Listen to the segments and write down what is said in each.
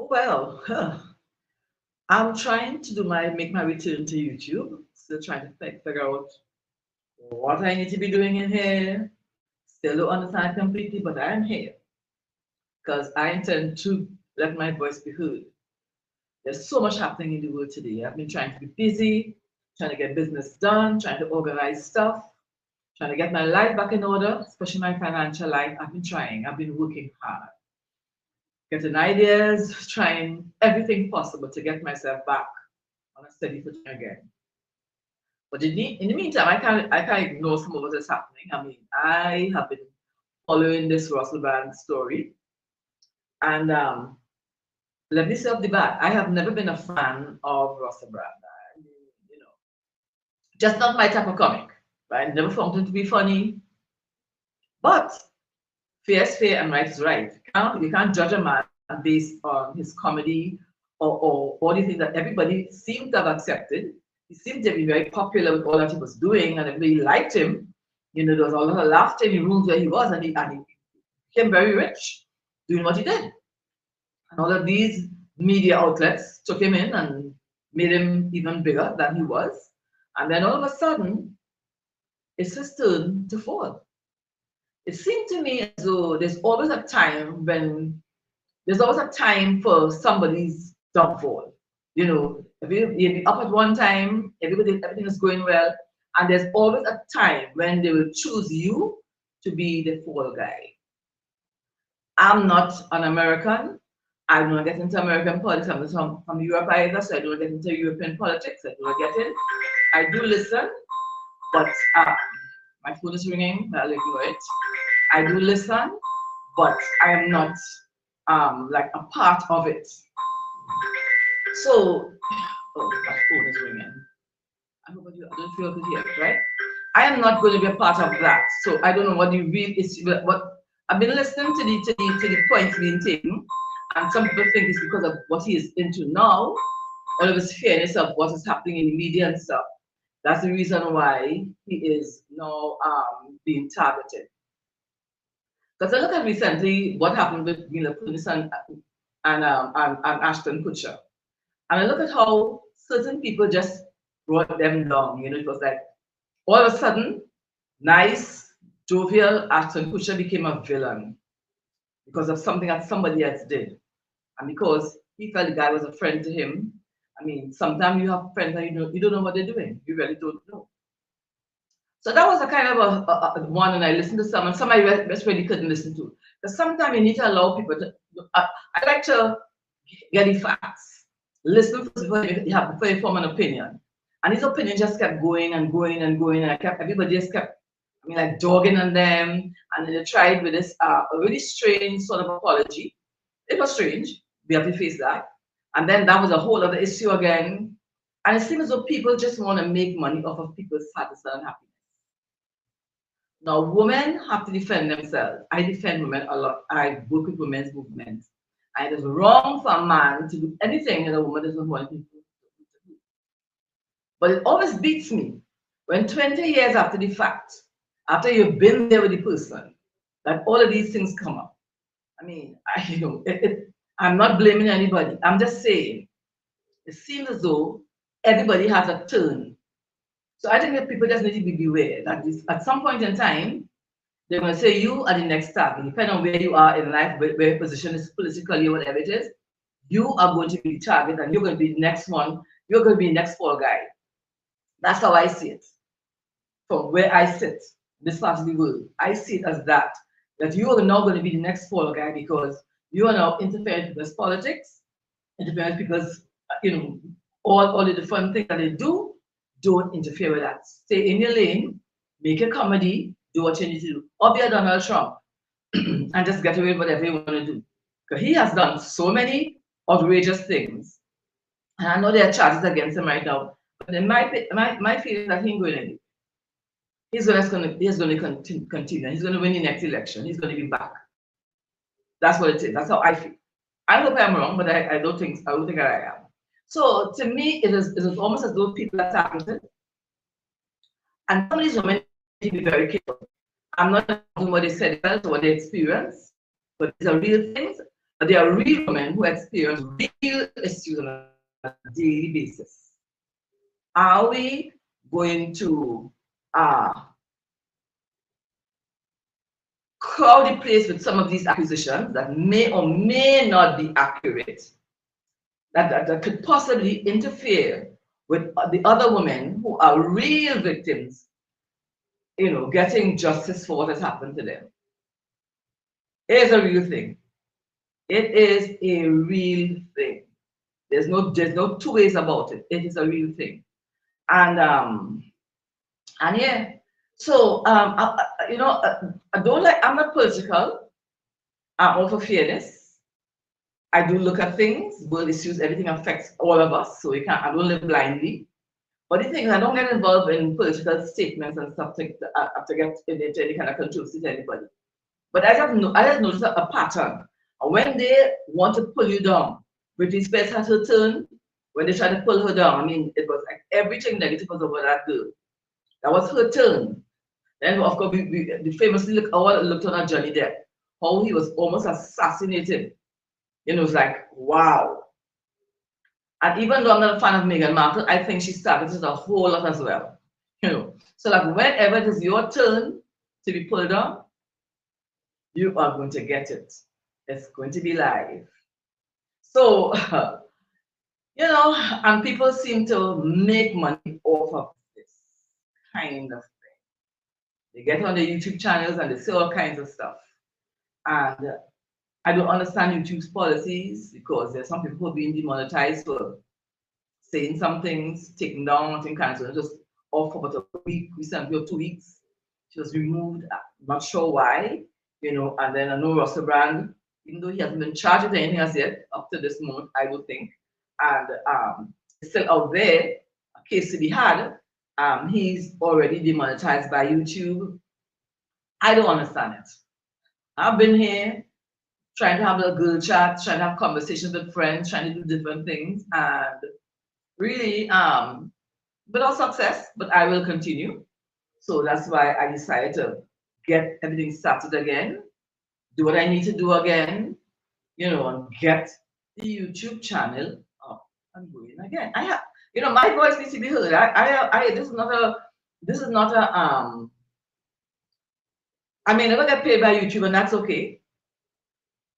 Well, I'm trying to make my return to YouTube. Still trying to figure out what I need to be doing in here. Still don't understand completely, but I am here because I intend to let my voice be heard. There's so much happening in the world today. I've been trying to be busy, trying to get business done, trying to organize stuff, trying to get my life back in order, especially my financial life. I've been trying. I've been working hard, getting ideas, trying everything possible to get myself back on a steady footing again. But in the meantime, I can't ignore some of what is happening. I mean, I have been following this Russell Brand story, and let me say off the bat, I have never been a fan of Russell Brand. I mean, you know, just not my type of comic. Right? Never found him to be funny, but fair is fair and right is right. You can't judge a man based on his comedy or all the things that everybody seemed to have accepted. He seemed to be very popular with all that he was doing, and everybody liked him. There was a lot of laughter in the rooms where he was, and he became very rich doing what he did. And all of these media outlets took him in and made him even bigger than he was. And then all of a sudden, it's his turn to fall. It seemed to me as though there's always a time for somebody's downfall. If you're up at one time, everything is going well, and there's always a time when they will choose you to be the fall guy. I'm not an American. I don't get into American politics. I'm not from Europe either, so I don't get into European politics. I don't get in. I do listen, but my phone is ringing. I'll ignore it. I do listen, but I am not like a part of it. So, oh, my phone is ringing. I don't feel to hear it, right? I am not going to be a part of that. So I don't know what the real issue. What I've been listening to the points being taken, and some people think it's because of what he is into now, all of his fairness of what is happening in the media and stuff. That's the reason why he is now being targeted. Because I look at recently what happened with Mila Kunis and Ashton Kutcher. And I look at how certain people just brought them down. It was like all of a sudden, nice, jovial Ashton Kutcher became a villain because of something that somebody else did. And because he felt the guy was a friend to him. I mean, sometimes you have friends that you don't know what they're doing. You really don't know. So that was a kind of a one, and I listened to some I just really couldn't listen to. Because sometimes you need to allow people to. I like to get the facts, listen before you form an opinion. And his opinion just kept going and going and going, and everybody just kept, like dogging on them. And then they tried with this a really strange sort of apology. It was strange. We have to face that. And then that was a whole other issue again. And it seems as though people just want to make money off of people's sadness and happiness. Now, women have to defend themselves. I defend women a lot. I work with women's movements. And it is wrong for a man to do anything that a woman doesn't want him to do. But it always beats me when 20 years after the fact, after you've been there with the person, that all of these things come up. I'm not blaming anybody. I'm just saying, it seems as though everybody has a turn. So I think that people just need to be beware that at some point in time, they're going to say you are the next target. Depending on where you are in life, where your position is politically or whatever it is, you are going to be the target and you're going to be the next one. You're going to be the next fall guy. That's how I see it. From where I sit, this part of the world, I see it as that you are now going to be the next fall guy because you are now interfering with people's politics, interfering with people's, all of the fun things that they do. Don't interfere with that. Stay in your lane, make a comedy, do what you need to do. Or be a Donald Trump and just get away with whatever you want to do. Because he has done so many outrageous things. And I know there are charges against him right now. But in my feeling that he ain't going anywhere. He's going to continue. He's going to win the next election. He's going to be back. That's what it is. That's how I feel. I hope I'm wrong, but I don't think I am. So to me, it is almost as though people are targeted. And some of these women need to be very careful. I'm not talking what they said or what they experienced, but these are real things. But there are real women who experience real issues on a daily basis. Are we going to crowd the place with some of these accusations that may or may not be accurate, that could possibly interfere with the other women who are real victims, getting justice for what has happened to them? It is a real thing. It is a real thing. There's no two ways about it. It is a real thing. And yeah. So I don't like. I'm not political. I'm all for fairness. I do look at things, world issues, everything affects all of us. So I don't live blindly. But the thing is, I don't get involved in political statements and stuff to get into any kind of controversy to anybody. But I just noticed a pattern. And when they want to pull you down, Britney Spears had her turn. When they tried to pull her down, I mean, it was like everything negative was over that girl. That was her turn. Then, of course, we famously looked on Johnny Depp, how he was almost assassinated. It was like, wow. And even though I'm not a fan of Meghan Markle, I think she started it a whole lot as well. So like whenever it is your turn to be pulled down, you are going to get it. It's going to be live. So, and people seem to make money off of this kind of thing. They get on the YouTube channels and they say all kinds of stuff. And I don't understand YouTube's policies because there's some people who are being demonetized for saying some things, taken down, nothing cancelled, just off for about a week, recently or 2 weeks. She was removed, not sure why, and then I know Russell Brand, even though he hasn't been charged with anything as yet, up to this moment, I would think, and it's still out there, a case to be had, he's already demonetized by YouTube. I don't understand it. I've been here trying to have a girl chat, trying to have conversations with friends, trying to do different things, and really, without success, but I will continue. So that's why I decided to get everything started again, do what I need to do again, and get the YouTube channel up and going again. I have, my voice needs to be heard. This is not a, I may never get paid by YouTube, and that's okay.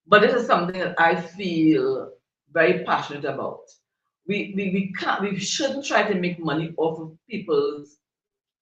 But this is something that I feel very passionate about. We shouldn't try to make money off of people's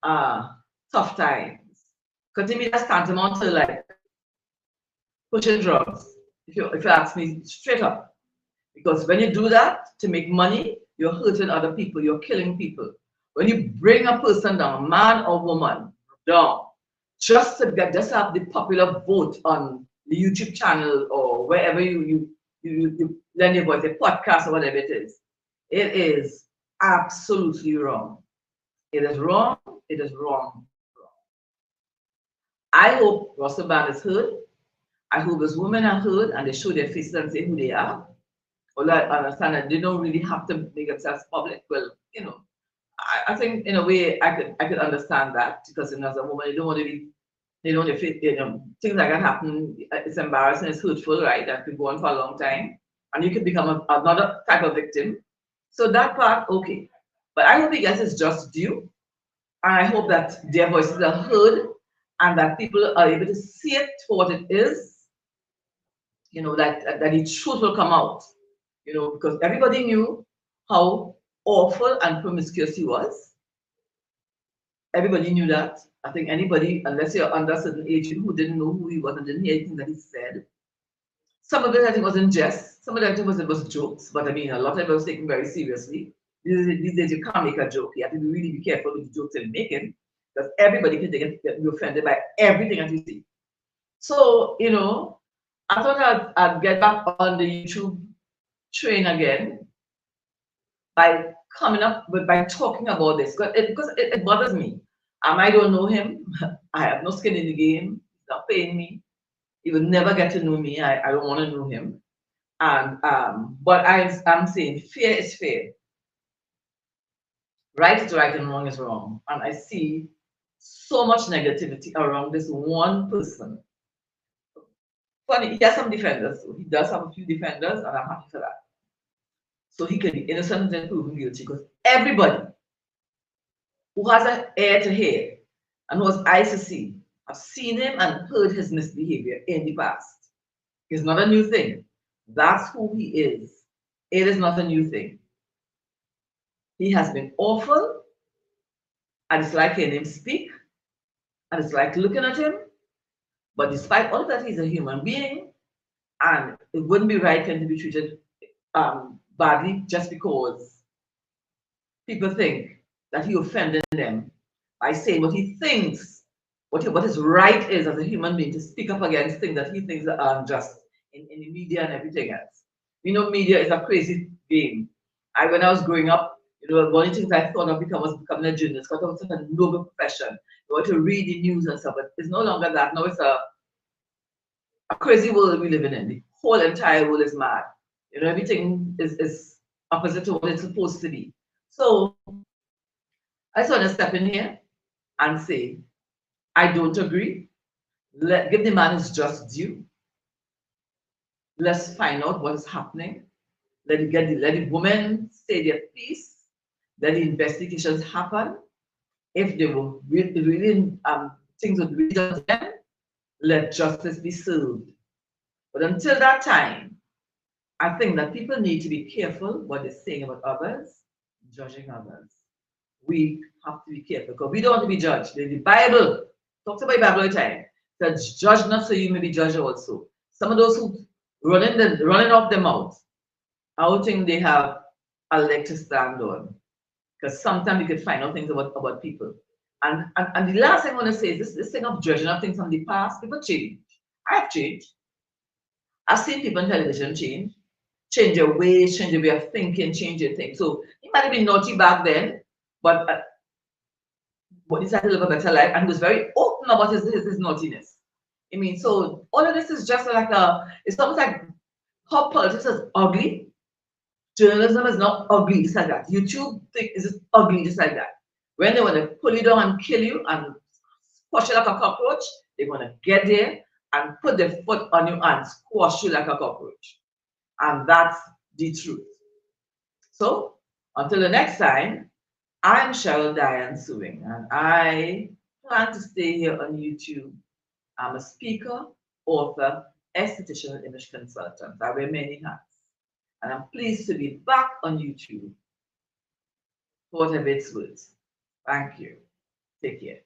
tough times. Because to me that's tantamount to like pushing drugs. If you ask me straight up. Because when you do that to make money, you're hurting other people, you're killing people. When you bring a person down, man or woman, down, just to have the popular vote on the YouTube channel or wherever you lend your voice, a podcast or whatever it is. It is absolutely wrong. It is wrong. It is wrong. I hope Russell Brand is heard. I hope those women are heard and they show their faces and say who they are. Although I understand that they don't really have to make themselves public. Well, I think in a way I could understand that because as a woman, you don't want to be, things like that happen. It's embarrassing, it's hurtful, right? That could go on for a long time, and you could become another type of victim. So that part, okay. But I hope he gets his just due, and I hope that their voices are heard, and that people are able to see it for what it is. That the truth will come out. Because everybody knew how awful and promiscuous he was. Everybody knew that. I think anybody, unless you're under a certain age, who didn't know who he was and didn't hear anything that he said. Some of it I think was in jest. Some of it I think was jokes. But I mean, a lot of it was taken very seriously. These days you can't make a joke. You have to really be careful with the jokes you're making because everybody can get offended by everything that you see. So, I thought I'd get back on the YouTube train again by talking about this because it bothers me. I don't know him. I have no skin in the game. He's not paying me. He will never get to know me. I don't want to know him. And but I'm saying fair is fair. Right is right and wrong is wrong. And I see so much negativity around this one person. Funny, he has some defenders, so he does have a few defenders, and I'm happy for that. So he can be innocent until proven guilty because everybody who has an ear to hear and who has eyes to see have seen him and heard his misbehavior in the past. It's not a new thing. That's who he is. It is not a new thing. He has been awful, and it's like hearing him speak, and it's like looking at him. But despite all that, he's a human being, and it wouldn't be right for him to be treated badly just because people think that he offended them by saying what he thinks, what his right is as a human being to speak up against things that he thinks are unjust in the media and everything else. You know, media is a crazy game. When I was growing up, one of the things I thought of was becoming a journalist because it was such a noble profession. You want to read the news and stuff, but it's no longer that. Now it's a crazy world we live in. The whole entire world is mad. Everything is opposite to what it's supposed to be. So I just want to step in here and say, I don't agree. Give the man his just due. Let's find out what is happening. Let the women say their piece. Let the investigations happen. If they were really things would be done to them, let justice be served. But until that time, I think that people need to be careful what they're saying about others, judging others. We have to be careful because we don't want to be judged. The Bible talks about the Bible all the time. That judge not so you may be judged also. Some of those who running off their mouth, I don't think they have a leg to stand on. Because sometimes you can find out things about people. And the last thing I want to say is this thing of judging of things from the past, people change. I have changed. I've seen people on television change their ways, change their way of thinking, change their things. So he might have been naughty back then, but he started to live a better life and he was very open about his naughtiness. I mean, so all of this is just like it's almost like how politics is ugly. Journalism is not ugly just like that. YouTube thing is just ugly just like that. When they want to pull you down and kill you and squash you like a cockroach, they're going to get there and put their foot on you and squash you like a cockroach. And that's the truth. So until the next time, I'm Cheryl Diane Sewing, and I plan to stay here on YouTube. I'm a speaker, author, esthetician, and image consultant. I wear many hats. And I'm pleased to be back on YouTube for whatever it's worth. Thank you. Take care.